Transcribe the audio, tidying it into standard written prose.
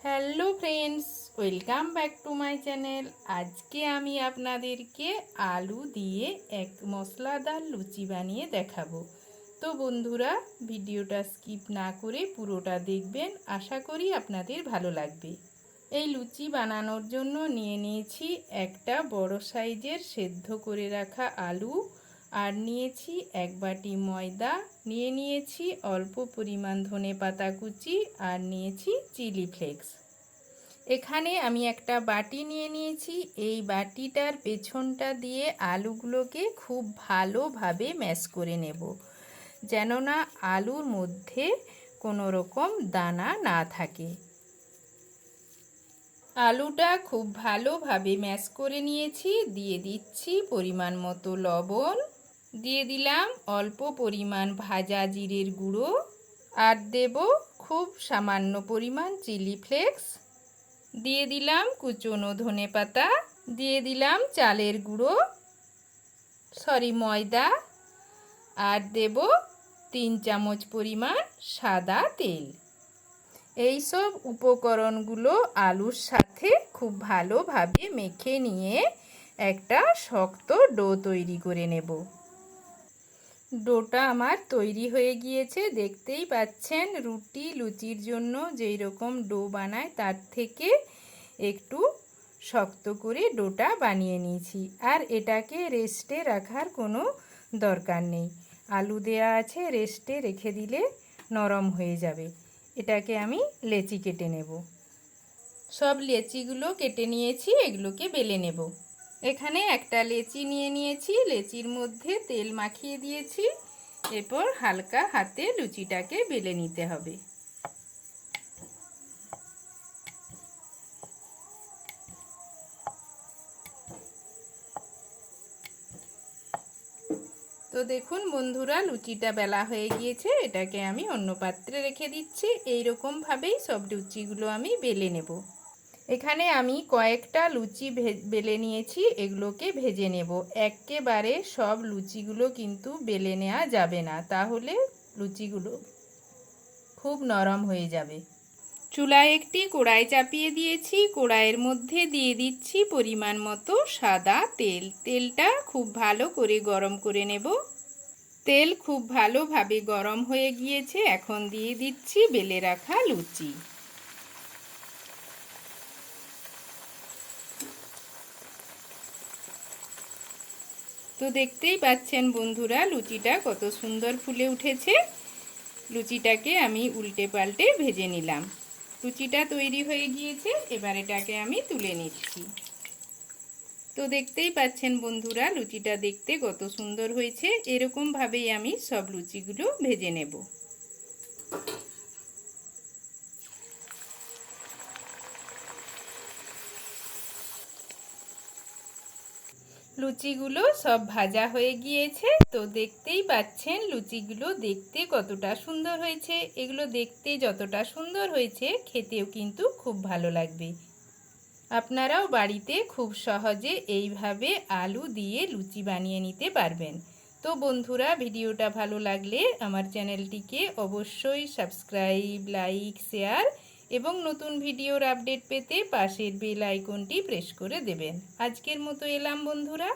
Hello friends, welcome back to my channel. আজকে আমি আপনাদেরকে আলু দিয়ে এক মশলাদার লুচি বানিয়ে দেখাবো। তো বন্ধুরা, ভিডিওটা স্কিপ না করে পুরোটা দেখবেন, আশা করি আপনাদের ভালো লাগবে। এই লুচি বানানোর জন্য নিয়ে নিয়েছি একটা বড় সাইজের সেদ্ধ করে রাখা আলু, আর নিয়েছি এক বাটি ময়দা, নিয়ে নিয়েছি অল্প পরিমাণ ধনেপাতা কুচি, আর নিয়েছি চিলি ফ্লেক্স। এখানে আমি একটা বাটি নিয়ে নিয়েছি। এই বাটিটার পেছনটা দিয়ে আলুগুলোকে খুব ভালোভাবে ম্যাশ করে নেব, যেন না আলুর মধ্যে কোনো রকম দানা না থাকে। আলুটা খুব ভালোভাবে ম্যাশ করে নিয়েছি। দিয়ে দিচ্ছি পরিমাণ মতো লবণ, দিয়ে দিলাম অল্প পরিমাণ ভাজা জিরের গুঁড়ো, আর দেব খুব সামান্য পরিমাণ চিলি ফ্লেক্স, দিয়ে দিলাম কুচনো ধনেপাতা, দিয়ে দিলাম চালের গুঁড়ো ময়দা, আর দেব 3 চামচ পরিমাণ সাদা তেল। এই সব উপকরণগুলো আলুর সাথে খুব ভালোভাবে মেখে নিয়ে একটা শক্ত ডো তৈরি করে নেব। ডোটা আমার তৈরি হয়ে গিয়েছে, দেখতেই পাচ্ছেন। রুটি লুচির জন্য যেই রকম ডো বানায় তার থেকে একটু শক্ত করে ডোটা বানিয়ে নিয়েছি। আর এটাকে রেস্টে রাখার কোনো দরকার নেই, আলু দেয়া আছে, রেস্টে রেখে দিলে নরম হয়ে যাবে। এটাকে আমি লেচি কেটে নেব। সব লেচিগুলো কেটে নিয়েছি, এগুলোকে বেলে নেব। এখানে একটা লেচি নিয়ে নিয়েছি, লেচির মধ্যে তেল মাখিয়ে দিয়েছি। এরপর হালকা হাতে লুচিটাকে বেলে নিতে হবে। তো দেখুন বন্ধুরা, লুচিটা বেলা হয়ে গিয়েছে। এটাকে আমি অন্য পাত্রে রেখে দিচ্ছি। এইরকমভাবেই সব লুচিগুলো আমি বেলে নেব। এখানে আমি কয়েকটা লুচি বেলে নিয়েছি, এগুলোকে ভেজে নেব। একেবারে সব লুচিগুলো কিন্তু বেলে নেওয়া যাবে না, তাহলে লুচিগুলো খুব নরম হয়ে যাবে। চুলায় একটি কড়াই চাপিয়ে দিয়েছি। কড়াইয়ের মধ্যে দিয়ে দিচ্ছি পরিমাণ মতো সাদা তেল। তেলটা খুব ভালো করে গরম করে নেব। তেল খুব ভালোভাবে গরম হয়ে গিয়েছে। এখন দিয়ে দিচ্ছি বেলে রাখা লুচি। তো দেখতেই পাচ্ছেন বন্ধুরা, লুচিটা কত সুন্দর ফুলে উঠেছে। লুচিটাকে আমি উল্টে পাল্টে ভেজে নিলাম। লুচিটা তৈরি হয়ে গিয়েছে, এবার এটাকে আমি তুলে নিচ্ছি। তো দেখতেই পাচ্ছেন বন্ধুরা, লুচিটা দেখতে কত সুন্দর হয়েছে। এরকমভাবেই আমি সব লুচিগুলো ভেজে নেব। লুচিগুলো সব ভাজা হয়ে গিয়েছে। তো দেখতেই পাচ্ছেন লুচিগুলো দেখতে কতটা সুন্দর হয়েছে। এগুলো দেখতে যতটা সুন্দর হয়েছে, খেতেও কিন্তু খুব ভালো লাগবে। আপনারাও বাড়িতে খুব সহজে এইভাবে আলু দিয়ে লুচি বানিয়ে নিতে পারবেন। তো বন্ধুরা, ভিডিওটা ভালো লাগলে আমার চ্যানেলটিকে অবশ্যই সাবস্ক্রাইব, লাইক, শেয়ার এবং নতুন ভিডিওর আপডেট পেতে পাশের বেল আইকনটি প্রেস করে দেবেন। আজকের মতো এলাম বন্ধুরা।